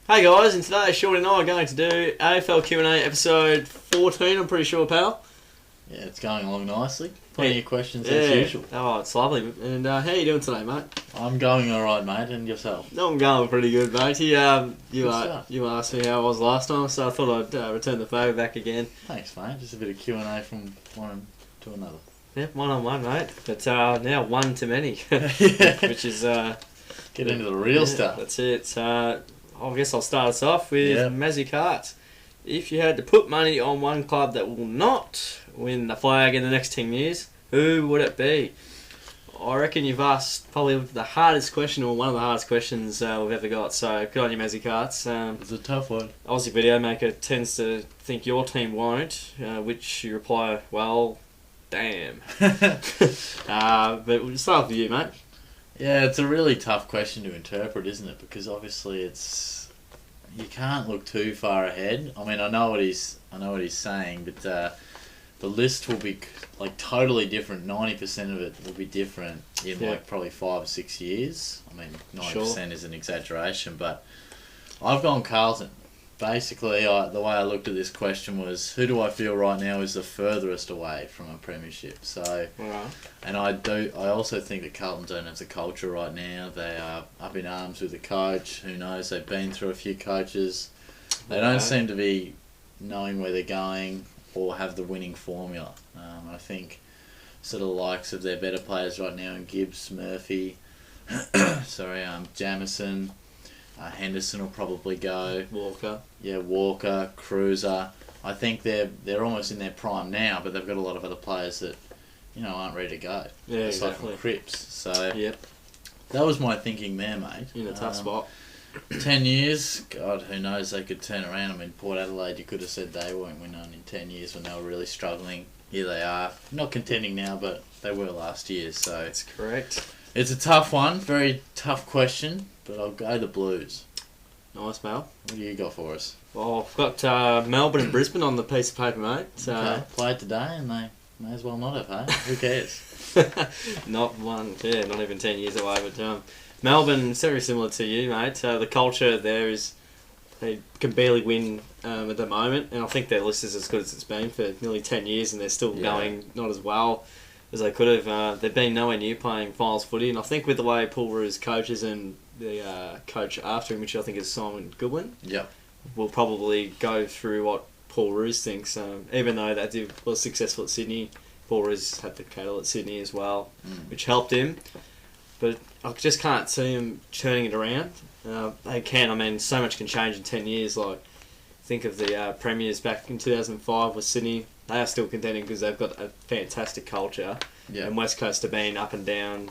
Hey guys, and today Shorty and I are going to do AFL Q&A episode 14, I'm pretty sure, pal. Yeah, it's going along nicely. Plenty of questions Yeah. as usual. Oh, it's lovely. And how you doing today, mate? I'm going alright, mate, and yourself? No, I'm going pretty good, mate. You stuff. asked me how I was last time, so I thought I'd return the favour back again. Thanks, mate. Just a bit of Q&A from one to another. Yeah, one-on-one, mate. But now one to many, Yeah. which is... Get into the real stuff. That's it. I guess I'll start us off with Yep. Mazzy Carts. If you had to put money on one club that will not win the flag in the next 10 years, who would it be? I reckon you've asked probably the hardest question, or one of the hardest questions we've ever got. So good on you, Mazzy Carts. It's a tough one. Aussie video maker tends to think your team won't, which you reply, well, damn. But we'll start off with you, mate. Yeah, it's a really tough question to interpret, isn't it? Because obviously you can't look too far ahead. I mean, I know what he's saying, but the list will be like totally different. 90% of it will be different in like probably 5 or 6 years. I mean, 90% is an exaggeration, but I've gone Carlton. Basically, the way I looked at this question was, who do I feel right now is the furthest away from a premiership? So, Right. and I also think that Carlton don't have the culture right now. They are up in arms with the coach. Who knows? They've been through a few coaches. They don't seem to be knowing where they're going or have the winning formula. I think sort of the likes of their better players right now in Gibbs, Murphy, Jamison. Henderson will probably go. Walker. Yeah, Walker, Cruiser. I think they're almost in their prime now, but they've got a lot of other players that aren't ready to go. Yeah, aside exactly. from Cripps. So Yep. that was my thinking there, mate. In a tough spot. 10 years, God, who knows, they could turn around. I mean, Port Adelaide, you could have said they won't win on in 10 years when they were really struggling. Here they are. Not contending now, but they were last year, so... That's correct. It's a tough one, very tough question, but I'll go the Blues. Nice, Mel. What do you got for us? Well, I've got Melbourne and Brisbane on the piece of paper, mate. Okay, played today and they may as well not have, hey? Who cares? Not even 10 years away, but Melbourne, very similar to you, mate. The culture there is, they can barely win at the moment, and I think their list is as good as it's been for nearly 10 years, and they're still going not as well as they could have. They've been nowhere near playing finals footy, and I think with the way Paul Roos coaches and the coach after him, which I think is Simon Goodwin, will probably go through what Paul Roos thinks. Even though that was successful at Sydney, Paul Roos had the cattle at Sydney as well, which helped him. But I just can't see him turning it around. They can. I mean, so much can change in 10 years. Like, think of the premiers back in 2005 with Sydney. They are still contending because they've got a fantastic culture. Yeah. And West Coast have been up and down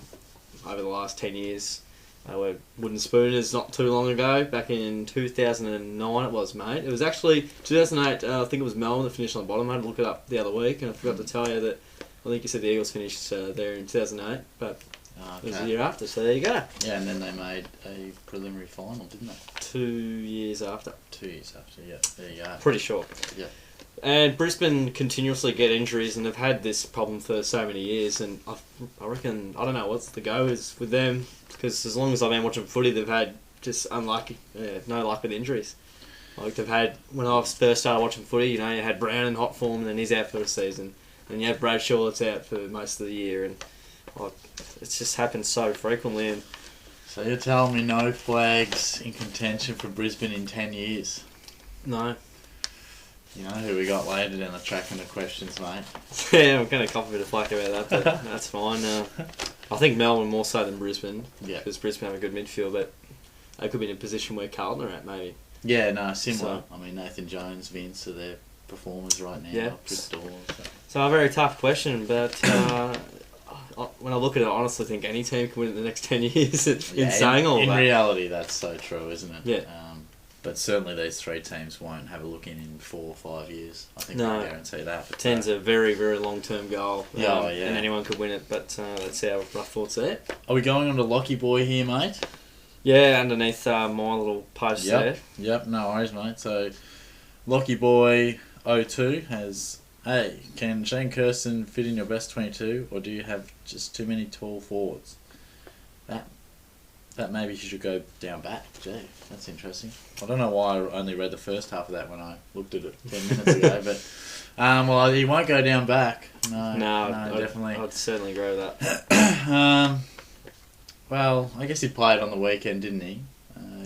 over the last 10 years. They were wooden spooners not too long ago. Back in 2009 it was, mate. It was actually 2008, I think it was Melbourne that finished on the bottom. I had to look it up the other week, and I forgot to tell you that I think you said the Eagles finished there in 2008, but it was the year after, so there you go. Yeah, and then they made a preliminary final, didn't they? 2 years after. 2 years after, yeah. There you go. Pretty sure. Yeah. And Brisbane continuously get injuries, and they've had this problem for so many years, and I reckon, I don't know what's the go is with them, because as long as I've been watching footy, they've had just unlucky, no luck with injuries. Like they've had, when I first started watching footy, you had Brown in hot form, and then he's out for the season, and you have Bradshaw that's out for most of the year, and it's just happened so frequently. And so you're telling me no flags in contention for Brisbane in 10 years? No. You know who we got later down the track in the questions, mate? Yeah, I'm going to cop a bit of flack about that, but that's fine. I think Melbourne more so than Brisbane, because Brisbane have a good midfield, but they could be in a position where Carlton are at, maybe. Yeah, no, similar. So, I mean, Nathan Jones, Vince are their performers right now. Yeah. So a very tough question, but when I look at it, I honestly think any team can win in the next 10 years in saying all that. In reality, that's so true, isn't it? Yeah. But certainly these three teams won't have a look in 4 or 5 years. I think I can guarantee that. But 10's a very, very long-term goal. Yeah. And anyone could win it, but that's our rough thoughts there. Are we going on to Lockie Boy here, mate? Yeah, underneath my little post there. Yep, no worries, mate. So, Lockie Boy 02 has, hey, can Shane Kirsten fit in your best 22, or do you have just too many tall forwards? that maybe he should go down back. Gee, that's interesting. I don't know why I only read the first half of that when I looked at it 10 minutes ago, but well, he won't go down back. No, definitely. I'd certainly agree with that. Well, I guess he played on the weekend, didn't he?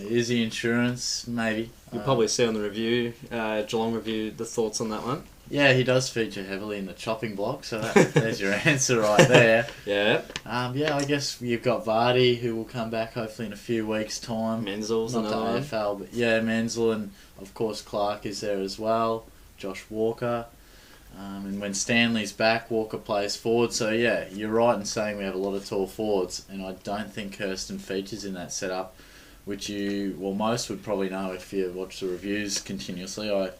Is he insurance? Maybe. You'll probably see on the review, Geelong review, the thoughts on that one. Yeah, he does feature heavily in the chopping block, so there's your answer right there. Yeah. I guess you've got Vardy, who will come back hopefully in a few weeks' time. Menzel's not another to one. AFL, but yeah, Menzel, and of course Clark is there as well. Josh Walker. And when Stanley's back, Walker plays forward. So yeah, you're right in saying we have a lot of tall forwards, and I don't think Kirsten features in that setup, which most would probably know if you watch the reviews continuously.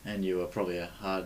And you were probably a hard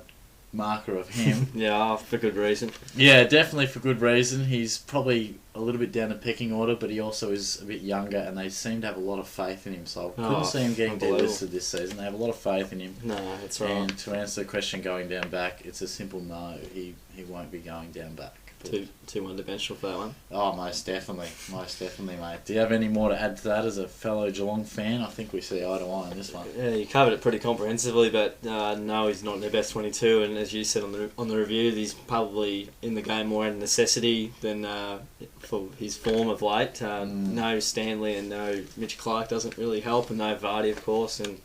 marker of him. Yeah, for good reason. Yeah, definitely for good reason. He's probably a little bit down the pecking order, but he also is a bit younger, and they seem to have a lot of faith in him. So I couldn't see him getting delisted this season. They have a lot of faith in him. No, that's right. And to answer the question going down back, it's a simple no. He won't be going down back. Too one-dimensional for that one. Oh, most definitely, mate. Do you have any more to add to that as a fellow Geelong fan? I think we see eye to eye on this one. Yeah, you covered it pretty comprehensively, but no, he's not in their best 22, and as you said on the review, he's probably in the game more out of necessity than for his form of late. No Stanley and no Mitch Clark doesn't really help, and no Vardy, of course, and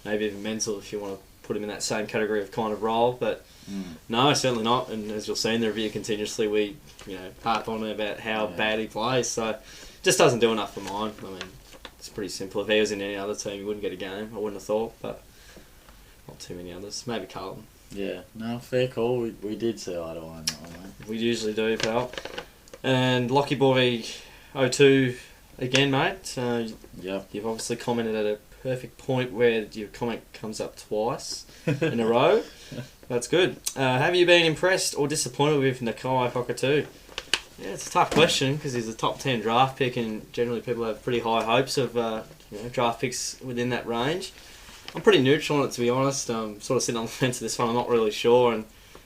maybe even Menzel if you want to put him in that same category of kind of role, but no, certainly not. And as you'll see in the review continuously, we harp on about how bad he plays. So just doesn't do enough for mine. I mean, it's pretty simple. If he was in any other team, he wouldn't get a game. I wouldn't have thought, but not too many others. Maybe Carlton. Yeah, no, fair call. We did see eye to eye on that one, mate. We usually do, pal. And Lockie Boy 02 again, mate. Yep. You've obviously commented at a perfect point where your comment comes up twice in a row. That's good. Have you been impressed or disappointed with Nakai Cockatoo? Yeah, it's a tough question because he's a top 10 draft pick, and generally people have pretty high hopes of draft picks within that range. I'm pretty neutral on it, to be honest. I'm sort of sitting on the fence of this one. I'm not really sure, and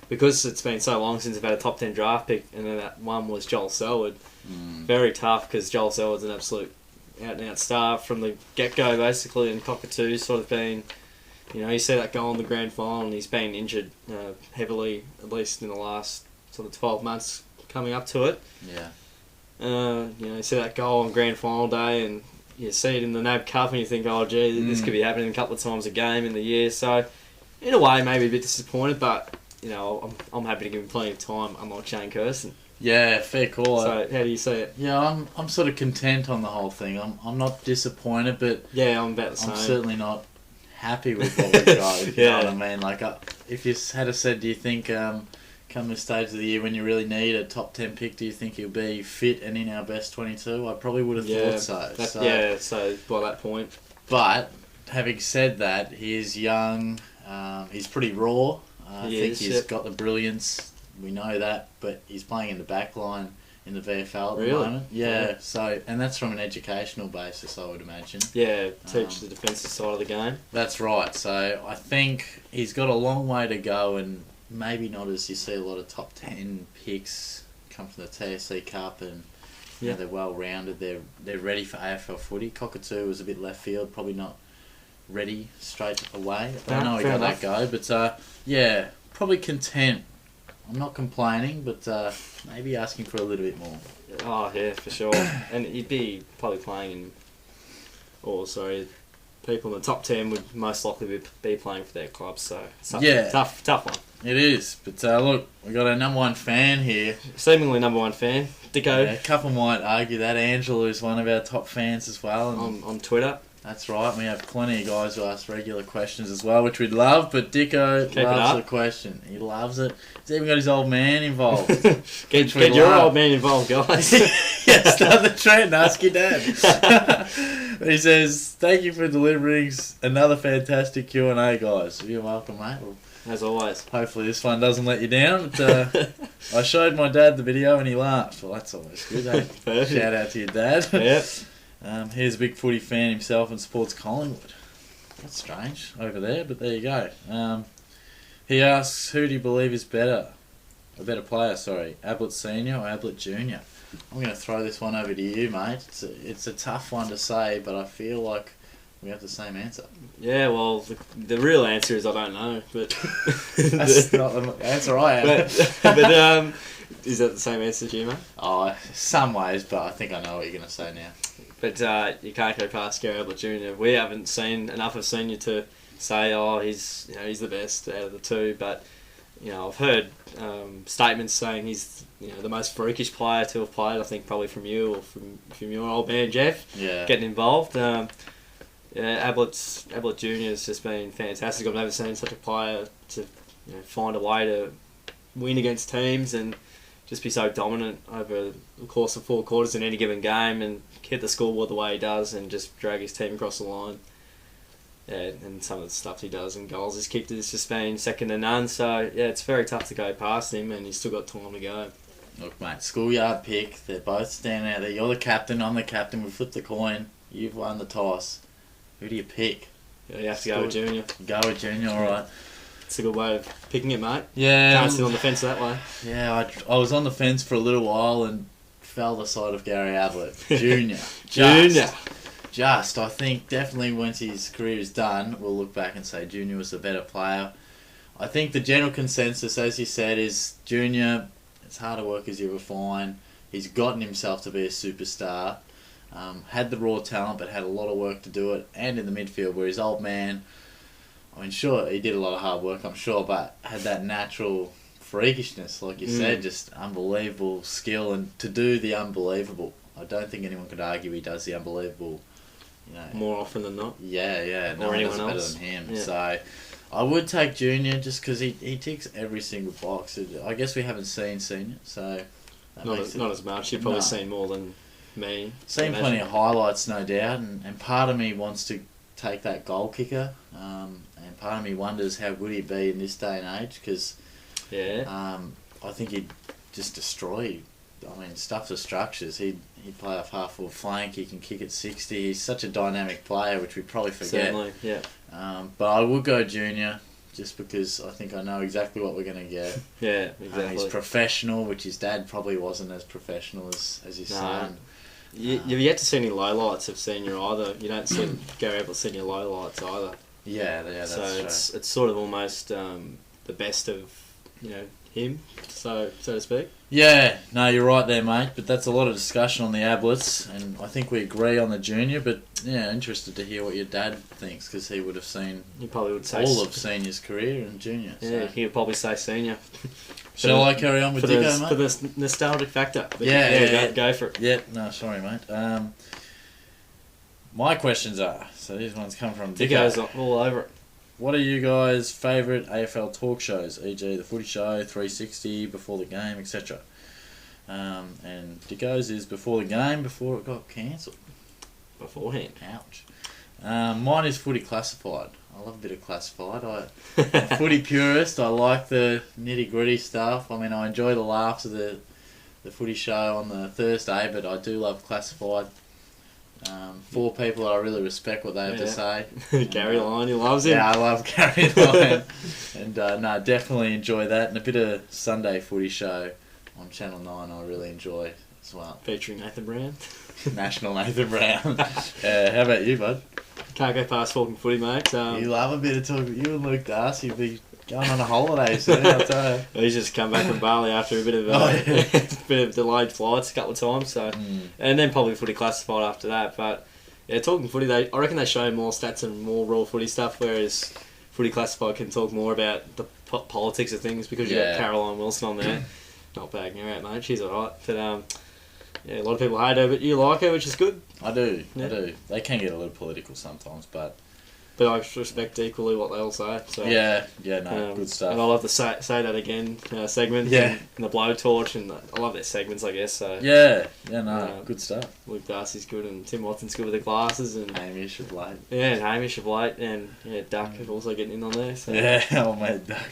because it's been so long since I've had a top 10 draft pick, and then that one was Joel Selwood, very tough because Joel Selwood's an absolute out-and-out star from the get-go, basically, and Cockatoo's sort of been, you see that goal in the grand final, and he's been injured heavily, at least in the last sort of 12 months coming up to it. Yeah. You see that goal on grand final day, and you see it in the NAB Cup, and you think, oh, gee, this could be happening a couple of times a game in the year. So, in a way, maybe a bit disappointed, but, I'm happy to give him plenty of time, unlike Shane Kirsten. Yeah, fair call. So, how do you see it? Yeah, I'm sort of content on the whole thing. I'm not disappointed, but yeah, I'm about the same. I'm certainly not happy with what we've got. You know what I mean? Like, if you had said, do you think come the stage of the year when you really need a top 10 pick, do you think he'll be fit and in our best 22? I probably would have thought so. So by that point. But having said that, he is young. He's pretty raw. I think he's got the brilliance. We know that, but he's playing in the back line in the VFL at the moment. Yeah, so, and that's from an educational basis, I would imagine. Yeah, teach the defensive side of the game. That's right. So I think he's got a long way to go, and maybe not as you see a lot of top 10 picks come from the TSC Cup, and they're well rounded. They're ready for AFL footy. Cockatoo was a bit left field, probably not ready straight away. I don't know how he got that go, but probably content. I'm not complaining, but maybe asking for a little bit more. Oh, yeah, for sure. And he'd be probably playing people in the top 10 would most likely be playing for their clubs, so tough one. It is, but look, we got our number one fan here. Seemingly number one fan, Dicko. Yeah, a couple might argue that. Angela is one of our top fans as well. And on Twitter. That's right, we have plenty of guys who ask regular questions as well, which we'd love, but Dicko loves the question. He loves it. He's even got his old man involved. Get your old man involved, guys. Yeah, start the trend, ask your dad. He says, thank you for delivering another fantastic Q&A, guys. You're welcome, mate. As always. Hopefully this one doesn't let you down. But, I showed my dad the video and he laughed. Well, that's always good, eh? Shout out to your dad. Yep. Here's a big footy fan himself and supports Collingwood. That's strange over there, but there you go. He asks, who do you believe is a better player, Ablett Senior or Ablett Junior? I'm going to throw this one over to you, mate. It's a tough one to say, but I feel like we have the same answer. Yeah, well, the real answer is I don't know, but That's not the answer I have. but is that the same answer to you, mate? Oh, some ways, but I think I know what you're going to say now. But you can't go past Gary Ablett Jr. We haven't seen enough of senior to say, oh, he's the best out of the two. But I've heard statements saying he's the most freakish player to have played. I think probably from you or from your old man Jeff. Yeah. Getting involved. Ablett Jr. has just been fantastic. I've never seen such a player to find a way to win against teams and just be so dominant over the course of 4 quarters in any given game and hit the scoreboard the way he does and just drag his team across the line. Yeah, and some of the stuff he does and goals he's kicked has just been second to none. So, yeah, it's very tough to go past him and he's still got time to go. Look, mate, schoolyard pick. They're both standing out there. You're the captain, I'm the captain. We flip the coin. You've won the toss. Who do you pick? Yeah, you have to go with Junior. Go with Junior, alright. It's a good way of picking it, mate. Yeah. Can't sit on the fence that way. Yeah, I was on the fence for a little while and fell the side of Gary Ablett. Junior. I think definitely once his career is done, we'll look back and say Junior was the better player. I think the general consensus, as you said, is Junior, as hard a work as you ever find. He's gotten himself to be a superstar. Had the raw talent, but had a lot of work to do it. And in the midfield, where his old man, I mean, sure, he did a lot of hard work, I'm sure, but had that natural freakishness, like you said, just unbelievable skill. And to do the unbelievable, I don't think anyone could argue he does the unbelievable. More often than not. Yeah. No or one anyone does it better else. than him. Yeah. So I would take Junior just because he ticks every single box. I guess we haven't seen Senior, so Not as much. You've probably seen more than me. Seen plenty of highlights, no doubt, and part of me wants to take that goal kicker, and part of me wonders how good he'd be in this day and age because I think he'd just destroy. I mean, stuff the structures. He'd play off half full flank. He can kick at 60. He's such a dynamic player, which we probably forget. Certainly, yeah. But I would go Junior just because I think I know exactly what we're going to get. Yeah, exactly. He's professional, which his dad probably wasn't as professional as his son. You've yet to see any lowlights of Senior either. You don't see Gary Ablett Senior lowlights either. Yeah, that's true. So it's sort of almost the best of him, so to speak. Yeah, no, you're right there, mate. But that's a lot of discussion on the Ablets, and I think we agree on the Junior. But yeah, interested to hear what your dad thinks because he would have seen. He probably would say all of Senior's career and Junior. Yeah, so. he would probably say Senior. Shall I carry on with Dicko, mate? For the nostalgic factor. But Yeah. Go for it. Yeah, no, sorry, mate. My questions are, so these ones come from Dicko's all over it. What are you guys' favourite AFL talk shows, e.g. The Footy Show, 360, Before the Game, etc.? And Dicko's is Before the Game, before it got cancelled. Beforehand. Ouch. Mine is Footy Classified. I love a bit of classified. I'm a footy purist. I like the nitty gritty stuff. I mean, I enjoy the laughs of the Footy Show on the Thursday, but I do love classified. 4 people that I really respect what they have to say. Gary Lyon, he loves him. Yeah, I love Gary Lyon. And definitely enjoy that. And a bit of Sunday Footy Show on Channel 9 I really enjoy as well. Featuring Nathan Brown. National Nathan Brown. How about you, bud? Can't go past talking footy, mate. You love a bit of talk. You and Luke Darcy be going on a holiday soon, I'll tell you. He's just come back from Bali after a bit of bit of delayed flights a couple of times, so and then probably Footy Classified after that. But yeah, talking footy, I reckon they show more stats and more raw footy stuff, whereas Footy Classified can talk more about the politics of things because you've got Caroline Wilson on there. Not bagging her out, mate. She's alright, but a lot of people hate her, but you like her, which is good. I do. They can get a little political sometimes, but I respect equally what they all say. So good stuff. And I love the say that again segment. And the blowtorch, and I love their segments, I guess. So good stuff. Luke Darcy's good, and Tim Watson's good with the glasses, and Hamish of late. Yeah, and Hamish of late, and Duck is also getting in on there. So. Yeah, old mate Duck.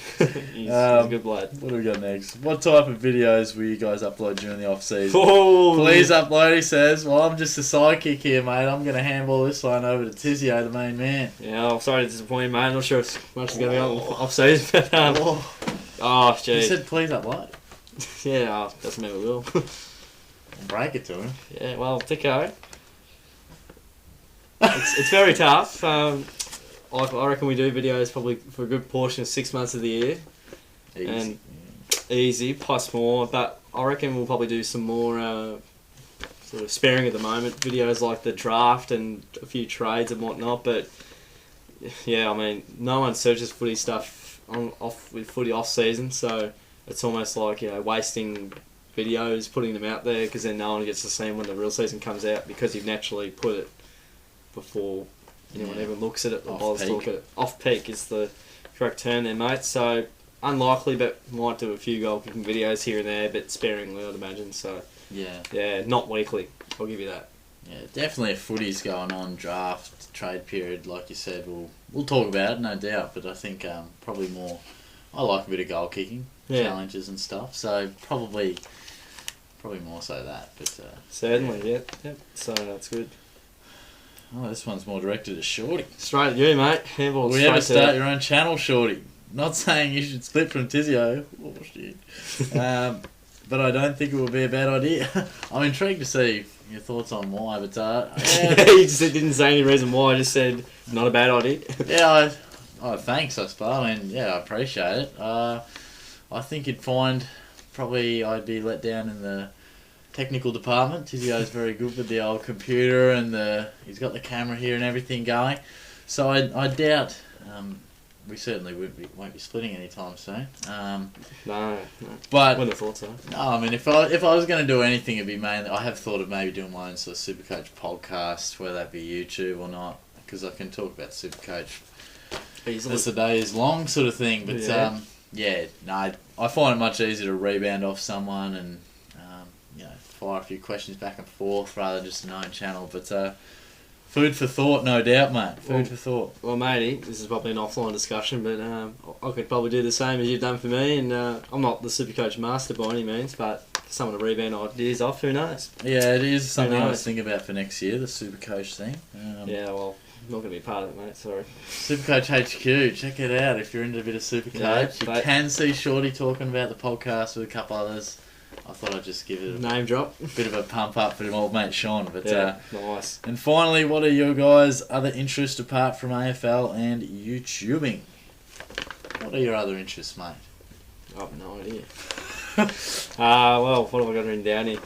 he's a good bloke. What do we got next? What type of videos will you guys upload during the off season? Oh, please upload, he says. Well, I'm just a sidekick here, mate. I'm going to handball this one over to Tizio, the main man. Yeah, I'm sorry to disappoint you, mate. I'm not sure if much is going to be on off season, but oh, gee. You said please upload. Yeah, doesn't mean we will. I'll break it to him. Yeah, well, Dicko, it's very tough. I reckon we do videos probably for a good portion of 6 months of the year. Easy. And easy, plus more. But I reckon we'll probably do some more sort of sparing at the moment videos like the draft and a few trades and whatnot. But yeah, I mean, no one searches footy stuff with footy off season, so it's almost like, you know, wasting videos, putting them out there, because then no one gets to see them when the real season comes out, because you've naturally put it before anyone even looks at it or bothers to look at it. Off peak is the correct term there, mate. So unlikely, but might do a few goal kicking videos here and there, but sparingly, I'd imagine. So yeah, not weekly. I'll give you that. Yeah, definitely if footy's going on, draft, trade period, like you said, we'll talk about it, no doubt. But I think probably more, I like a bit of goal kicking, challenges and stuff. So probably more so that. But certainly, yep. So that's good. Oh, this one's more directed at Shorty. Straight at you, mate. Handball. Will you ever start your own channel, Shorty? Not saying you should split from Tizio. Oh, shit. But I don't think it would be a bad idea. I'm intrigued to see your thoughts on why, but he just didn't say any reason why. I just said not a bad idea. Yeah, thanks, I suppose. I mean, yeah, I appreciate it. I think you'd find probably I'd be let down in the technical department. Tizio's very good with the old computer and he's got the camera here and everything going. So I doubt we certainly won't be splitting anytime soon. No. But wouldn't have thought so. No, I mean, if I was going to do anything, it'd be mainly. I have thought of maybe doing my own sort of Supercoach podcast, whether that be YouTube or not, because I can talk about Supercoach easily as the day is long, sort of thing. But I find it much easier to rebound off someone and fire a few questions back and forth rather than just an own channel. But food for thought, no doubt, mate. Food for thought. Well, matey, this is probably an offline discussion, but I could probably do the same as you've done for me. And I'm not the Supercoach master by any means, but someone to rebound ideas off, who knows? Yeah, it is something I was thinking about for next year, the Supercoach thing. Yeah, well, I'm not going to be part of it, mate. Sorry. Supercoach HQ, check it out if you're into a bit of Supercoach. You can see Shorty talking about the podcast with a couple others. I thought I'd just give it a name drop, bit of a pump up for old mate Sean. But nice. And finally, what are your guys' other interests apart from AFL and YouTubing? What are your other interests, mate? I have no idea. Well, what have I got written down here?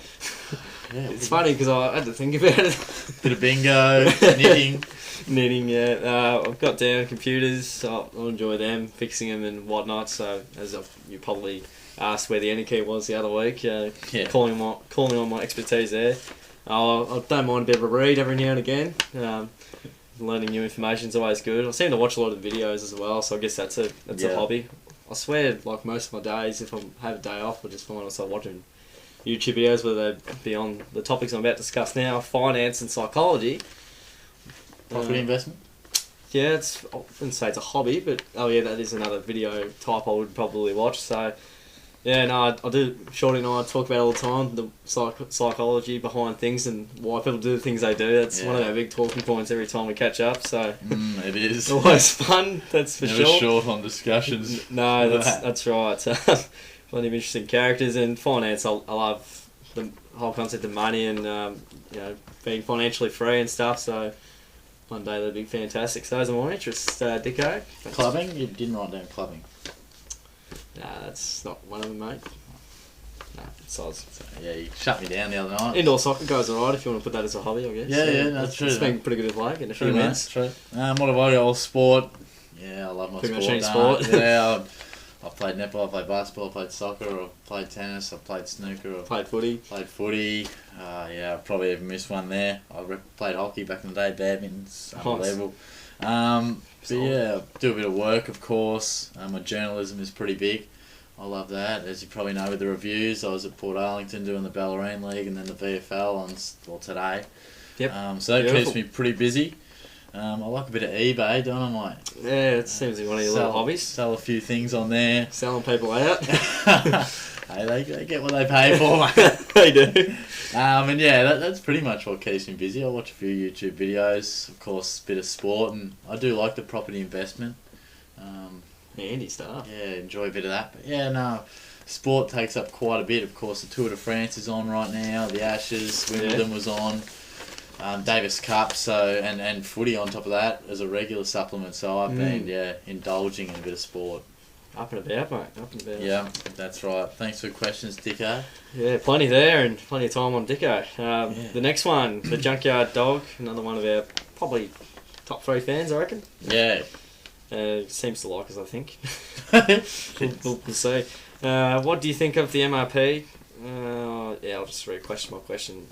Yeah, it's funny because I had to think about it. Bit of bingo, knitting. Knitting, yeah. I've got down computers, so I'll enjoy them, fixing them and whatnot. So, as you probably asked where the Any was the other week, calling on my expertise there. I don't mind a bit of a read every now and again. Learning new information is always good. I seem to watch a lot of the videos as well, so I guess that's a hobby. I swear, like most of my days, if I have a day off, I just find myself watching YouTube videos, whether they be on the topics I'm about to discuss now, finance and psychology. Property investment? Yeah, I wouldn't say it's a hobby, but that is another video type I would probably watch. So, yeah, no, I do. Shorty and I talk about it all the time, the psychology behind things and why people do the things they do. That's one of our big talking points every time we catch up. So it is always fun. That's for Never sure. Short on discussions. No, that's right. Plenty of interesting characters and finance. I love the whole concept of money and being financially free and stuff. So one day that'd be fantastic. So those are my interests, Dicko. Clubbing? You didn't write down clubbing. Nah, that's not one of them, mate. Nah, it's Oz. So, yeah, you shut me down the other night. Indoor soccer goes alright if you want to put that as a hobby, I guess. Yeah, that's true. It's been pretty good of late, getting a few wins. True. What have I got? Sport. Yeah, I love my pretty sport. Much sport. Yeah, I've played netball, I played basketball, I played soccer, I've played tennis, I've played snooker, I've played footy. I probably even missed one there. I played hockey back in the day, badminton's unbelievable. But yeah, do a bit of work, of course. My journalism is pretty big. I love that. As you probably know with the reviews, I was at Port Arlington doing the Ballerine League and then the VFL today. Yep. So that keeps me pretty busy. I like a bit of eBay, don't I, mate? Yeah, it seems like one of your little hobbies. Sell a few things on there. Selling people out. Hey, they get what they pay for, mate. They do. And yeah, that's pretty much what keeps me busy. I watch a few YouTube videos, of course, a bit of sport, and I do like the property investment. Handy stuff. Yeah, enjoy a bit of that. But yeah, no, sport takes up quite a bit. Of course, the Tour de France is on right now. The Ashes, Wimbledon was on. Davis Cup, and footy on top of that as a regular supplement. So I've been indulging in a bit of sport. Up and about, mate. Up and about. Yeah, that's right. Thanks for the questions, Dicko. Yeah, plenty there and plenty of time on Dicko. The next one, the Junkyard Dog, another one of our probably top 3 fans, I reckon. Yeah. Seems to like us, I think. We'll see. What do you think of the MRP? I'll just re-question my question.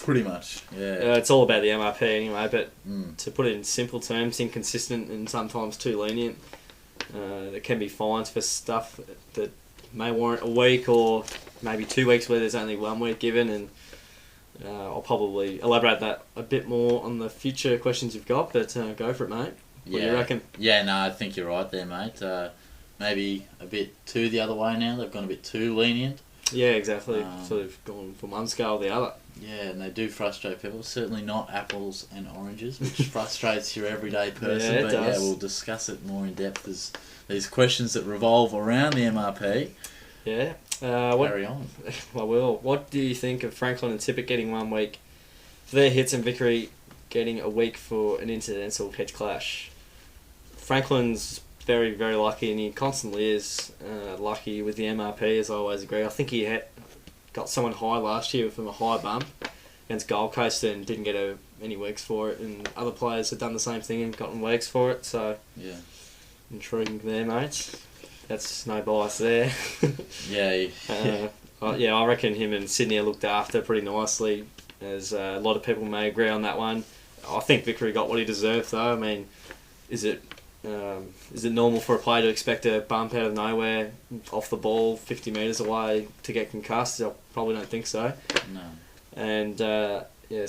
Pretty much, yeah. It's all about the MRP anyway, but to put it in simple terms, inconsistent and sometimes too lenient. There can be fines for stuff that may warrant a week or maybe 2 weeks where there's only 1 week given, and I'll probably elaborate that a bit more on the future questions you've got, but go for it, mate. What do you reckon? Yeah, no, I think you're right there, mate. Maybe a bit too the other way now. They've gone a bit too lenient. Yeah, exactly. Sort of gone from one scale to the other. Yeah, and they do frustrate people. Certainly not apples and oranges, which frustrates your everyday person. Yeah, it but does. We'll discuss it more in depth as these questions that revolve around the MRP. Yeah. Carry on. I will. What do you think of Franklin and Tippett getting 1 week for their hits and Vickery getting a week for an incidental head clash? Franklin's very, very lucky, and he constantly is lucky with the MRP, as I always agree. I think he had got someone high last year from a high bump against Gold Coast and didn't get any weeks for it, and other players have done the same thing and gotten weeks for it, so yeah, intriguing there, mates. That's no bias there. I reckon him and Sydney are looked after pretty nicely, as a lot of people may agree on that one. I think Vickery got what he deserved, though. I mean, is it normal for a player to expect a bump out of nowhere off the ball 50 metres away to get concussed? I probably don't think so. No. And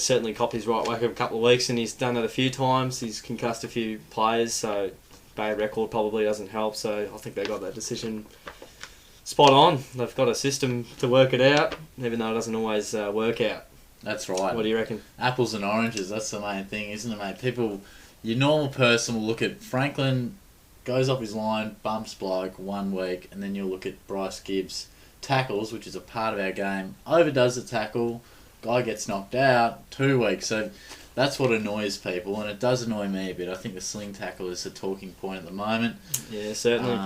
certainly copped his right whack of a couple of weeks, and he's done it a few times. He's concussed a few players, so bad record probably doesn't help. So I think they got that decision spot on. They've got a system to work it out, even though it doesn't always work out. That's right. What do you reckon? Apples and oranges, that's the main thing, isn't it, mate? Your normal person will look at Franklin, goes off his line, bumps bloke 1 week, and then you'll look at Bryce Gibbs, tackles, which is a part of our game, overdoes the tackle, guy gets knocked out, 2 weeks. So that's what annoys people, and it does annoy me a bit. I think the sling tackle is a talking point at the moment. Yeah, certainly.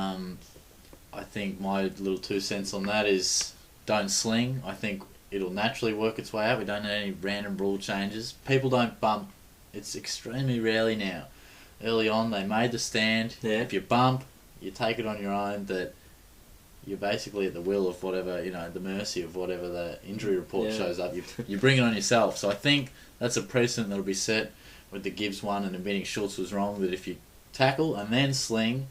I think my little 2 cents on that is don't sling. I think it'll naturally work its way out. We don't need any random rule changes. People don't bump. It's extremely rarely now. Early on, they made the stand. Yeah. If you bump, you take it on your own. That you're basically at the will of whatever, the mercy of whatever the injury report shows up. You bring it on yourself. So I think that's a precedent that'll be set with the Gibbs one, and admitting Schultz was wrong. That if you tackle and then sling,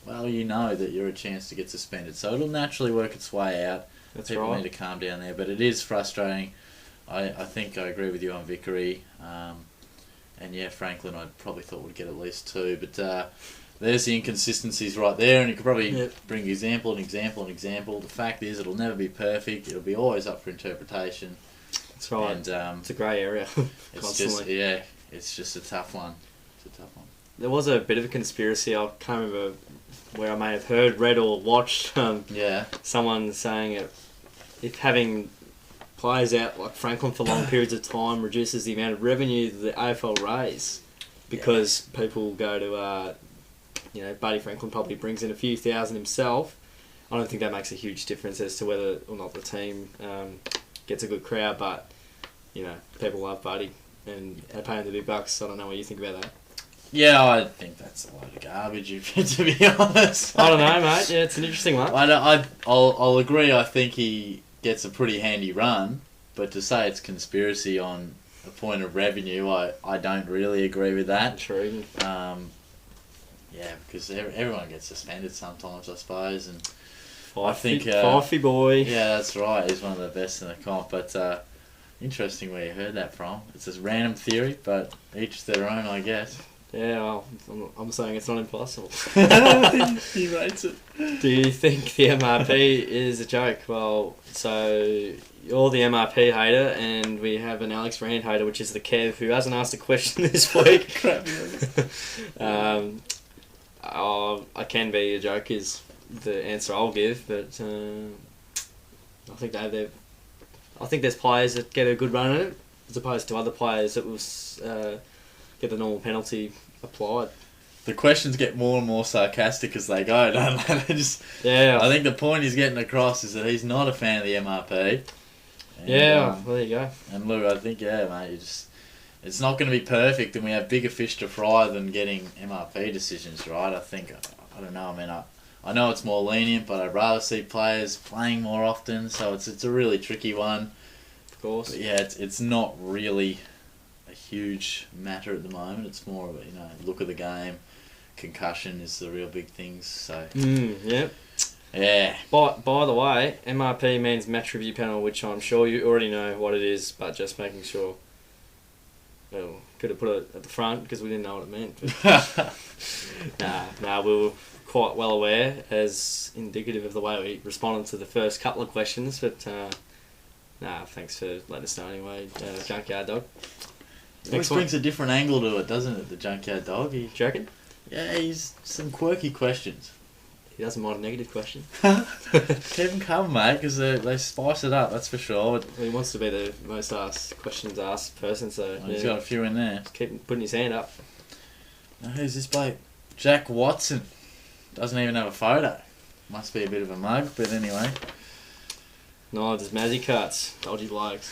well, you know that you're a chance to get suspended. So it'll naturally work its way out. That's People right. need to calm down there, but it is frustrating. I think I agree with you on Vickery. And yeah, Franklin I probably thought would get at least 2, but there's the inconsistencies right there, and you could probably bring example. The fact is, it'll never be perfect. It'll be always up for interpretation. That's right. And, it's a grey area. Constantly. It's just a tough one. There was a bit of a conspiracy. I can't remember where I may have heard, read, or watched. Someone saying if having players out like Franklin for long periods of time reduces the amount of revenue that the AFL raise, because people go to, Buddy Franklin probably brings in a few thousand himself. I don't think that makes a huge difference as to whether or not the team gets a good crowd, but, people love Buddy and they pay him the big bucks. I don't know what you think about that. Yeah, I think that's a load of garbage, to be honest. I don't know, mate. Yeah, it's an interesting one. I'll agree. I think he gets a pretty handy run, but to say it's conspiracy on a point of revenue, I don't really agree with that. Intriguing. Because everyone gets suspended sometimes, I suppose, and Fifey boy. Yeah, that's right. He's one of the best in the comp, but interesting where you heard that from. It's a random theory, but each their own, I guess. Yeah, well, I'm saying it's not impossible. He rates it. Do you think the MRP is a joke? Well, so you're the MRP hater, and we have an Alex Rand hater, which is the Kev, who hasn't asked a question this week. I can be a joke is the answer I'll give, but I think I think there's players that get a good run at it, as opposed to other players that will get the normal penalty applied. The questions get more and more sarcastic as they go, don't they? Yeah. I think the point he's getting across is that he's not a fan of the MRP. And, well, there you go. And look, I think, mate, it's not going to be perfect, and we have bigger fish to fry than getting MRP decisions, right? I don't know, I know it's more lenient, but I'd rather see players playing more often, so it's a really tricky one. Of course. But yeah, it's not really a huge matter at the moment. It's more of a, look at the game. Concussion is the real big things, so... Yep. Yeah. By the way, MRP means match review panel, which I'm sure you already know what it is, but just making sure. Well, could have put it at the front because we didn't know what it meant. Nah, we were quite well aware, as indicative of the way we responded to the first couple of questions, but thanks for letting us know anyway, Junkyard Dog. It always brings a different angle to it, doesn't it, the Junkyard Dog? Do you reckon? Yeah, he's some quirky questions. He doesn't mind a negative question. Keep them coming, mate, because they spice it up, that's for sure. Well, he wants to be the most questions asked person, so... He's got a few in there. Just keep putting his hand up. Now, who's this bloke? Jack Watson. Doesn't even have a photo. Must be a bit of a mug, but anyway. No, there's Mazzy Cuts. Dodgy blokes.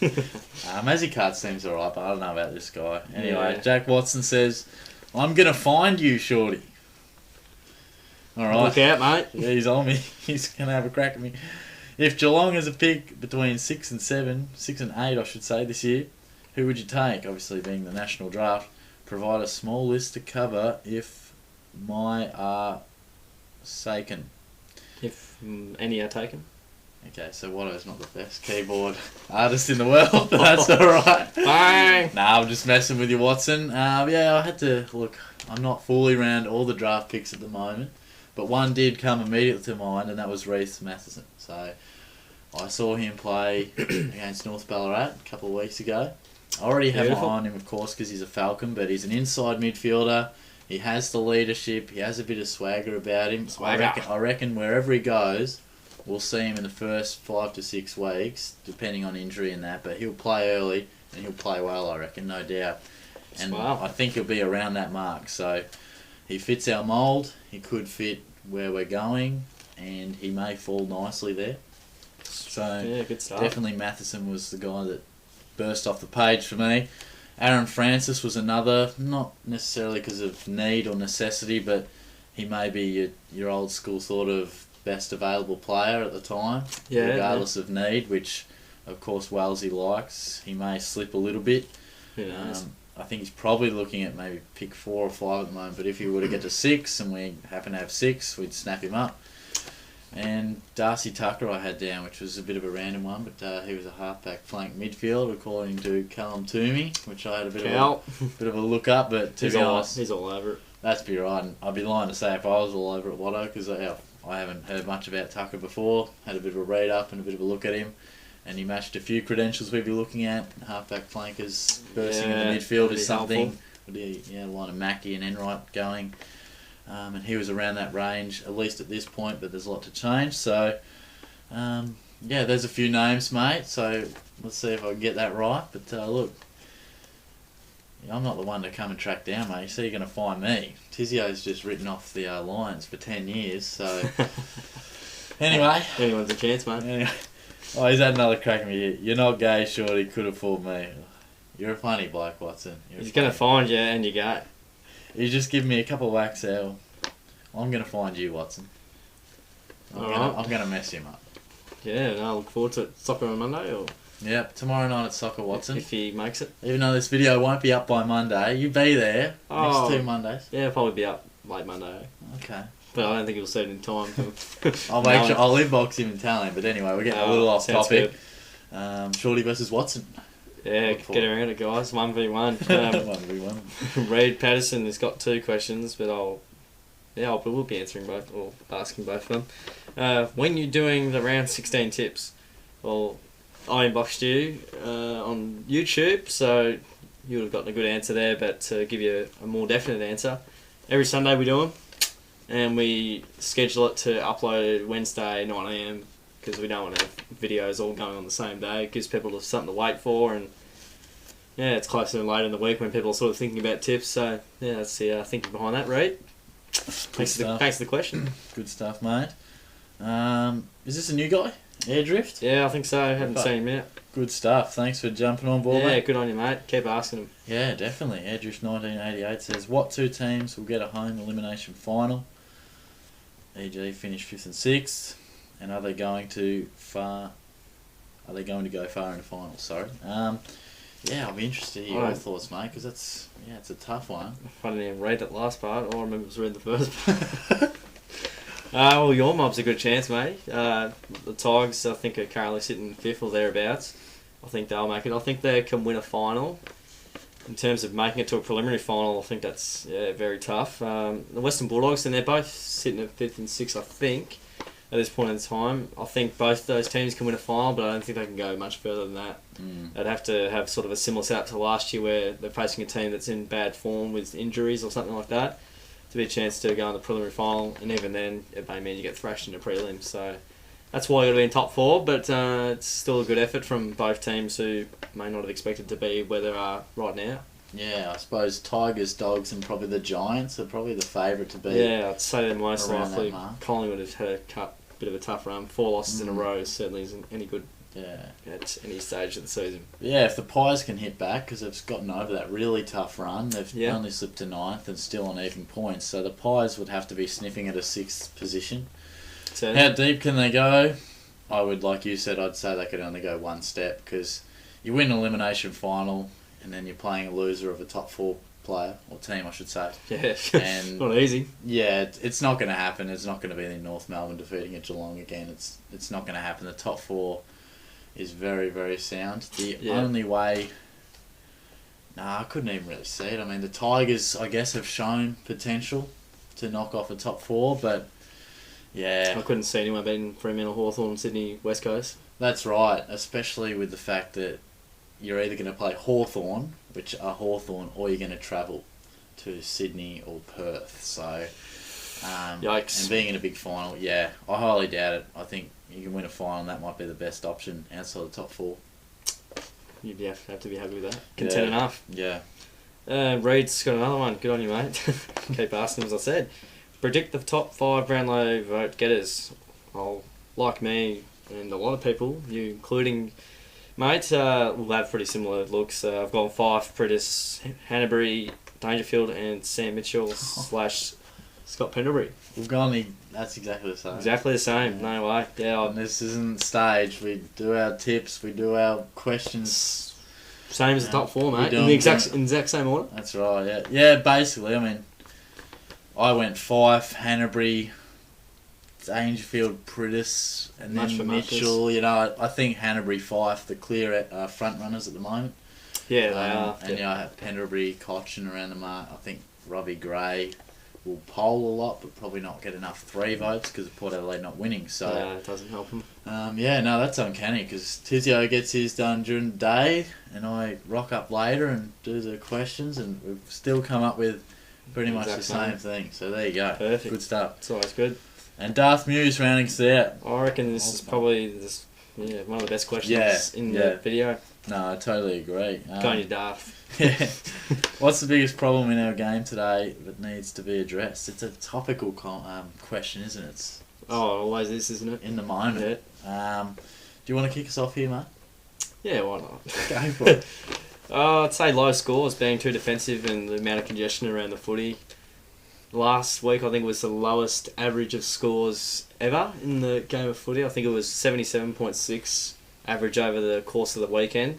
Mazzy Cart seems alright, but I don't know about this guy. Anyway, Yeah. Jack Watson says, I'm going to find you, Shorty. Alright. Look out, mate. Yeah, he's on me. He's going to have a crack at me. If Geelong has a pick between 6 and 8 I should say, this year, who would you take? Obviously being the national draft. Provide a small list to cover if my are taken. If any are taken. Okay, so Watto's not the best keyboard artist in the world, but that's alright. Bang! Nah, I'm just messing with you, Watson. I had to look. I'm not fully around all the draft picks at the moment, but one did come immediately to mind, and that was Reece Matheson. So I saw him play against North Ballarat a couple of weeks ago. I already have my eye on him, of course, because he's a Falcon, but he's an inside midfielder. He has the leadership. He has a bit of swagger about him. Swagger. I reckon wherever he goes, we'll see him in the first 5 to 6 weeks, depending on injury and that. But he'll play early, and he'll play well, I reckon, no doubt. And Wow. I think he'll be around that mark. So he fits our mould. He could fit where we're going, and he may fall nicely there. So Yeah, good start. definitely Matheson was the guy that burst off the page for me. Aaron Francis was another, not necessarily because of need or necessity, but he may be your old school sort of best available player at the time, regardless of need, which of course Wellesley likes. He may slip a little bit. Who knows? I think he's probably looking at maybe pick 4 or 5 at the moment, but if he were to get to 6 and we happen to have 6, we'd snap him up. And Darcy Tucker I had down, which was a bit of a random one, but he was a halfback flank midfield according to Callum Toomey, which I had a bit of a look up, but to be honest, he's all over it. that's be right. And I'd be lying to say if I was all over at Watto, because I haven't heard much about Tucker before. Had a bit of a read up and a bit of a look at him, and he matched a few credentials we'd be looking at. Halfback flankers bursting in the midfield is something. Line of Mackie and Enright going. And he was around that range, at least at this point, but there's a lot to change. So, there's a few names, mate. So, let's see if I can get that right. But, look, I'm not the one to come and track down, mate. You see, you're going to find me. Tizio's just written off the Lions for 10 years, so... Anyway. Anyone's a chance, mate. Anyway. Oh, he's had another crack at me. You're not gay, Shorty. Could have fooled me. You're a funny bloke, Watson. He's going to find you and you go. You just give me a couple of whacks out. I'm going to find you, Watson. I'm going to mess him up. Yeah, no, I look forward to it. Soccer on Monday, or Yep, tomorrow night at Soccer, Watson. if he makes it. Even though this video won't be up by Monday, you be there next 2 Mondays. Yeah, it'll probably be up late Monday. Okay. But I don't think he'll see it in time. I'll inbox him and tell him. But anyway, we're getting a little off sounds topic. Shorty versus Watson. Yeah, get around it, guys. 1v1. 1v1. Reid Patterson has got 2 questions, but we'll be answering both, or asking both of them. When you're doing the round 16 tips, well, I inboxed you on YouTube, so you would have gotten a good answer there, but to give you a more definite answer, every Sunday we do them, and we schedule it to upload Wednesday 9am, because we don't want to have videos all going on the same day. It gives people something to wait for, and yeah, it's closer and later in the week when people are sort of thinking about tips. So yeah, that's the thinking behind that, Reed. Thanks for the question. Good stuff, mate. Is this a new guy? Airdrift? Yeah, I think so. I haven't seen him yet. Good stuff. Thanks for jumping on board, mate. Yeah, good on you, mate. Keep asking him. Yeah, definitely. Airdrift 1988 says, what two teams will get a home elimination final? E.g. finish 5th and 6th, and are they going to go far in the finals? Sorry. Yeah, I'll be interested to hear your thoughts, mate, because it's a tough one. I didn't even read that last part. All I remember was reading the first part. Well, your mob's a good chance, mate. The Tigers, I think, are currently sitting 5th or thereabouts. I think they'll make it. I think they can win a final. In terms of making it to a preliminary final, I think that's very tough. The Western Bulldogs, and they're both sitting at 5th and 6th, I think, at this point in time. I think both those teams can win a final, but I don't think they can go much further than that. They'd have to have sort of a similar setup to last year where they're facing a team that's in bad form with injuries or something like that to be a chance to go in the preliminary final, and even then it may mean you get thrashed in the prelims. So that's why you've got to be in top 4, but it's still a good effort from both teams who may not have expected to be where they are right now. Yeah, I suppose Tigers, Dogs, and probably the Giants are probably the favourite to be. Yeah, I'd say they're most likely. Mark. Collingwood have had a bit of a tough run. 4 losses in a row certainly isn't any good at any stage of the season. Yeah, if the Pies can hit back, because they've gotten over that really tough run, they've only slipped to 9th and still on even points, so the Pies would have to be sniffing at a 6th position. How deep can they go? I would, like you said, I'd say they could only go one step, because you win an elimination final and then you're playing a loser of a top 4 player, or team I should say. Yeah, and not easy. Yeah, it's not going to happen. It's not going to be in North Melbourne defeating a Geelong again. It's not going to happen. The top 4 is very, very sound. The only way... I couldn't even really see it. I mean, the Tigers, I guess, have shown potential to knock off a top 4, but yeah... I couldn't see anyone beating Fremantle, Hawthorn, Sydney, West Coast. That's right, especially with the fact that you're either going to play Hawthorn, which are Hawthorn, or you're going to travel to Sydney or Perth. So, yikes. And being in a big final, I highly doubt it. I think you can win a final, and that might be the best option outside the top 4. You'd have to be happy with that. Content enough. Yeah. Reed's got another one. Good on you, mate. Keep asking, as I said. Predict the top 5 Brownlow vote getters. Well, like me and a lot of people, you including... Mate, we'll have pretty similar looks. I've gone 5 Pritis, Hanbury, Dangerfield, and Sam Mitchell / Scott Pendlebury. We've gone that's exactly the same. Exactly the same, no way. Yeah, and this isn't staged. We do our tips, we do our questions. Same as the top 4, mate. In the exact same order. That's right, yeah. Yeah, basically, I mean, I went 5, Hanbury, Dangerfield, Pritis, and then Mitchell. You know, I think Hanbury, Fife, the clear front runners at the moment. Yeah, they are. And I have Pendlebury, Cochin around the mark. I think Robbie Gray will poll a lot, but probably not get enough 3 votes because of Port Adelaide not winning. So it doesn't help him. That's uncanny because Tizio gets his done during the day, and I rock up later and do the questions, and we've still come up with pretty much the same thing. So there you go. Perfect. Good stuff. It's always good. And Darth Muse rounding us out. I reckon this is probably one of the best questions in the video. No, I totally agree. Go on, you Darth. Yeah. What's the biggest problem in our game today that needs to be addressed? It's a topical question, isn't it? It's always is, isn't it? In the moment. Yeah. Do you want to kick us off here, mate? Yeah, why not? Go for it. I'd say low scores, being too defensive and the amount of congestion around the footy. Last week, I think it was the lowest average of scores ever in the game of footy. I think it was 77.6 average over the course of the weekend.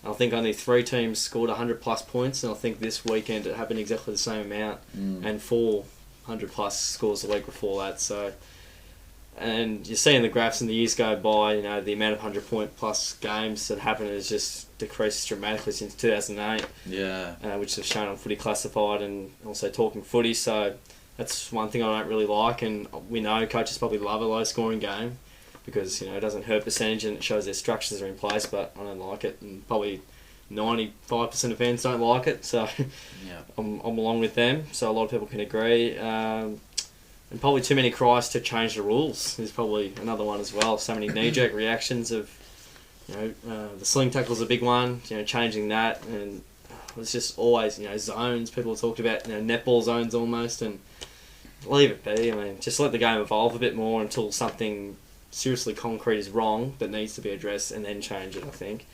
I think only 3 teams scored 100 plus points, and I think this weekend it happened exactly the same amount, and 400 plus scores the week before that. So, and you see in the graphs in the years go by, you know, the amount of 100-point plus games that happen has just decreased dramatically since 2008. Yeah. Which is shown on Footy Classified and also Talking Footy. So that's one thing I don't really like, and we know coaches probably love a low-scoring game because, you know, it doesn't hurt percentage and it shows their structures are in place, but I don't like it, and probably 95% of fans don't like it, so I'm along with them, so a lot of people can agree. And probably too many cries to change the rules is probably another one as well. So many knee-jerk reactions of, the sling tackle's a big one, changing that. And it's just always, zones. People talked about, netball zones almost. And leave it be. I mean, just let the game evolve a bit more until something seriously concrete is wrong that needs to be addressed, and then change it, I think.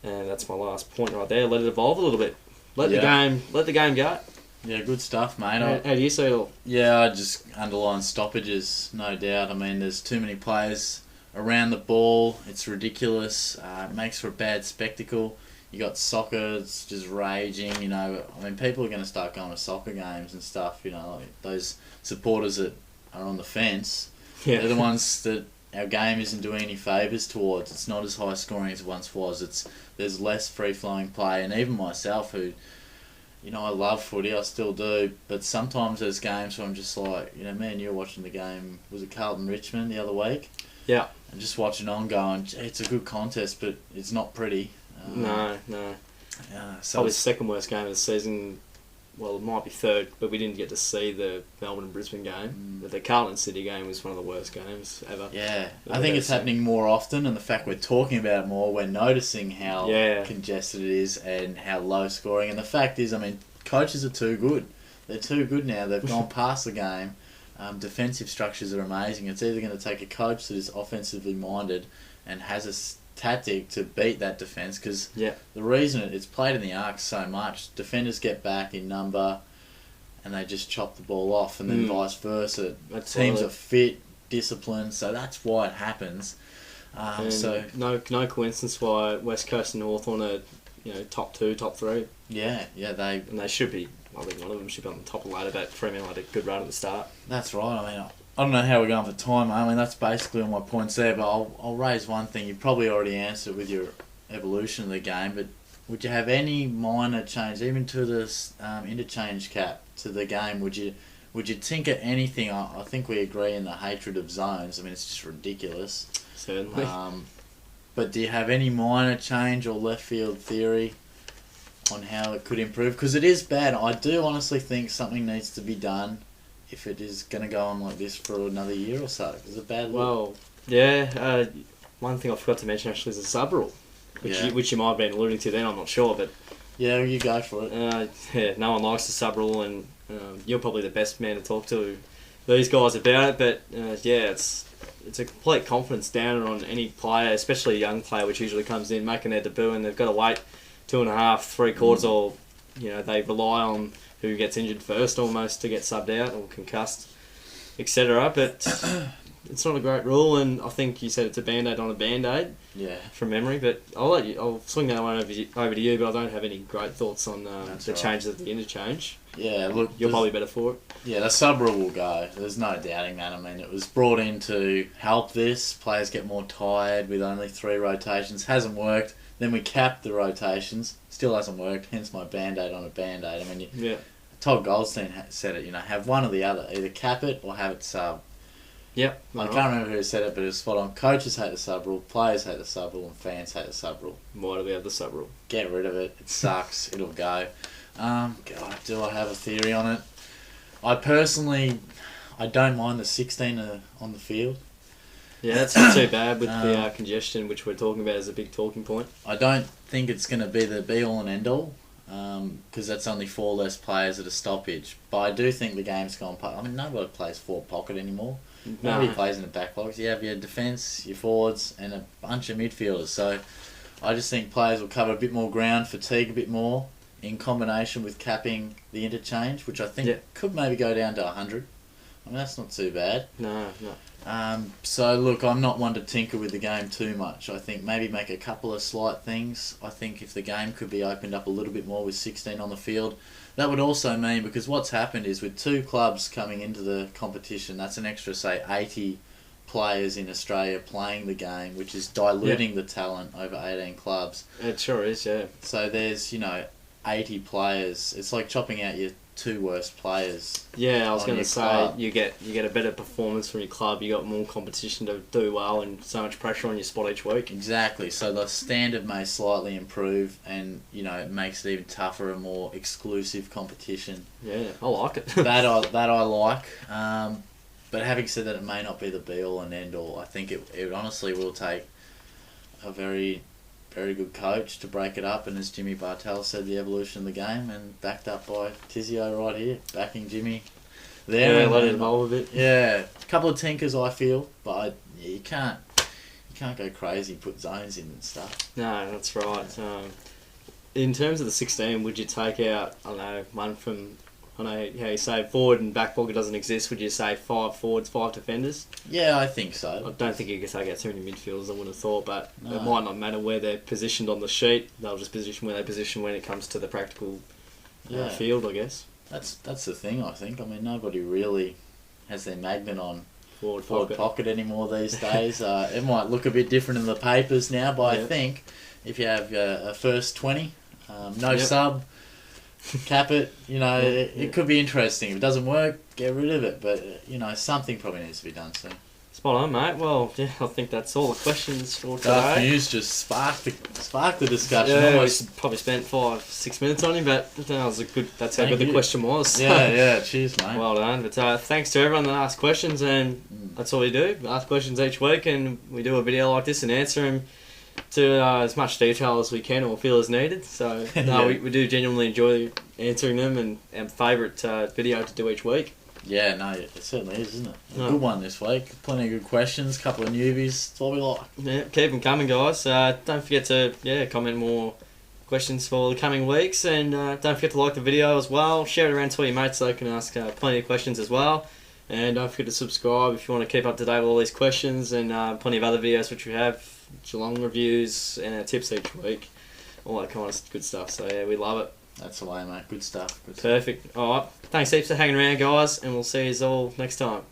And that's my last point right there. Let it evolve a little bit. Let the game go. Yeah, good stuff, mate. How do you see it all? Yeah, I just underline stoppages, no doubt. I mean, there's too many players around the ball. It's ridiculous. It makes for a bad spectacle. You got soccer, it's just raging, I mean, people are going to start going to soccer games and stuff, like those supporters that are on the fence. Yeah. They're the ones that our game isn't doing any favours towards. It's not as high scoring as it once was. There's less free-flowing play, and even myself who, I love footy, I still do, but sometimes there's games where I'm just like, me and you were watching the game, was it Carlton-Richmond the other week? Yeah. And just watching on going, it's a good contest, but it's not pretty. No. So probably the second worst game of the season. Well, it might be third, but we didn't get to see the Melbourne and Brisbane game. But the Carlton City game was one of the worst games ever. Yeah, I think it's happening more often, and the fact we're talking about it more, we're noticing how congested it is and how low scoring. And the fact is, I mean, coaches are too good. They're too good now. They've gone past the game. Defensive structures are amazing. It's either going to take a coach that is offensively minded and has a tactic to beat that defence, because the reason it's played in the arc so much, defenders get back in number and they just chop the ball off, and then vice versa. Teams are fit, disciplined, so that's why it happens. So no coincidence why West Coast and Hawthorn are top 2, top 3. Yeah, they should be. I think one of them should be on the top of the ladder, but Fremantle had a good run at the start. That's right. I mean, I don't know how we're going for time. I mean, that's basically all my points there, but I'll raise one thing. You probably already answered with your evolution of the game, but would you have any minor change, even to the interchange cap to the game? Would you tinker anything? I think we agree in the hatred of zones. I mean, it's just ridiculous. Certainly. But do you have any minor change or left field theory on how it could improve? Because it is bad. I do honestly think something needs to be done if it is going to go on like this for another year or so. It's a bad look. Well, yeah. One thing I forgot to mention actually is the sub rule, which you might have been alluding to then. I'm not sure, but yeah, you go for it. No one likes the sub rule, and you're probably the best man to talk to these guys about it. But it's a complete confidence downer on any player, especially a young player, which usually comes in making their debut, and they've got to wait 2.5, 3 quarters, or they rely on who gets injured first almost to get subbed out or concussed, etc. But it's not a great rule, and I think you said it's a band-aid on a band-aid. Yeah. From memory, but I'll swing that one over to you. But I don't have any great thoughts on the changes of the interchange. Yeah, look, you're probably better for it. Yeah, the sub rule will go. There's no doubting that. I mean, it was brought in to help this. Players get more tired with only 3 rotations. Hasn't worked. Then we capped the rotations. Still hasn't worked. Hence my band-aid on a band-aid. I mean, Todd Goldstein said it. Have one or the other. Either cap it or have it sub. Yep. I can't remember who said it, but it was spot on. Coaches hate the sub rule, players hate the sub rule, and fans hate the sub rule. Why do we have the sub rule? Get rid of it. It sucks. It'll go. God, do I have a theory on it? I personally, I don't mind the 16 on the field. Yeah, that's not too bad with the congestion, which we're talking about as a big talking point. I don't think it's going to be the be-all and end-all, because that's only 4 less players at a stoppage. But I do think the game's gone past. I mean, nobody plays 4 pocket anymore. Nobody plays in the back blocks. You have your defence, your forwards, and a bunch of midfielders. So I just think players will cover a bit more ground, fatigue a bit more, in combination with capping the interchange, which I think could maybe go down to 100. I mean, that's not too bad. No. So, look, I'm not one to tinker with the game too much. I think maybe make a couple of slight things. I think if the game could be opened up a little bit more with 16 on the field, that would also mean, because what's happened is with 2 clubs coming into the competition, that's an extra, say, 80 players in Australia playing the game, which is diluting the talent over 18 clubs. It sure is, yeah. So there's, 80 players. It's like chopping out your two worst players. Yeah, I was on going to your say club. you get a better performance from your club. You got more competition to do well, and so much pressure on your spot each week. Exactly. So the standard may slightly improve, and it makes it even tougher and more exclusive competition. Yeah, I like it. that I like. But having said that, it may not be the be all and end all. I think it honestly will take a very, very good coach to break it up, and as Jimmy Bartel said, the evolution of the game, and backed up by Tizio right here, backing Jimmy there. Yeah, and, let it and- evolve a bit. Yeah, a couple of tinkers I feel, but you can't go crazy, put zones in and stuff. No, that's right. In terms of the 16, would you take out, I don't know, one from, I know how you say forward and back pocket doesn't exist, would you say 5 forwards, 5 defenders? Yeah, I think I so. don't think you could take out too many midfielders, I would have thought, but No. it might not matter where they're positioned on the sheet. They'll just position where they position when it comes to the practical Yeah. field, I guess. That's the thing, I think. I mean, nobody really has their magnet on Forward forward pocket. pocket anymore these days. It might look a bit different in the papers now, but I Yeah. think if you have a first 20, no Yep. sub, cap it, it Yeah. could be interesting. If it doesn't work, get rid of it. But, something probably needs to be done soon. Spot on, mate. Well, yeah, I think that's all the questions for Dark today. news just sparked the discussion. Yeah, we Almost. probably spent 5-6 minutes on him, but that was that's how Thank good the you. question was. so Yeah, cheers, mate. Well done. But thanks to everyone that asked questions, and that's all we do. We ask questions each week, and we do a video like this and answer them to as much detail as we can or feel is needed. So, no, Yeah. we do genuinely enjoy answering them, and our favourite video to do each week. Yeah, no, it certainly is, isn't it? A No. good one this week. Plenty of good questions, couple of newbies. That's what we like. Yeah, keep them coming, guys. Don't forget to comment more questions for the coming weeks, and don't forget to like the video as well. Share it around to all your mates so they can ask plenty of questions as well. And don't forget to subscribe if you want to keep up to date with all these questions and plenty of other videos which we have, Geelong reviews and our tips each week, all that kind of good stuff. So yeah, we love it. That's the way, mate. Good stuff. Good stuff. Perfect. All right. Thanks heaps for hanging around, guys, and we'll see you all next time.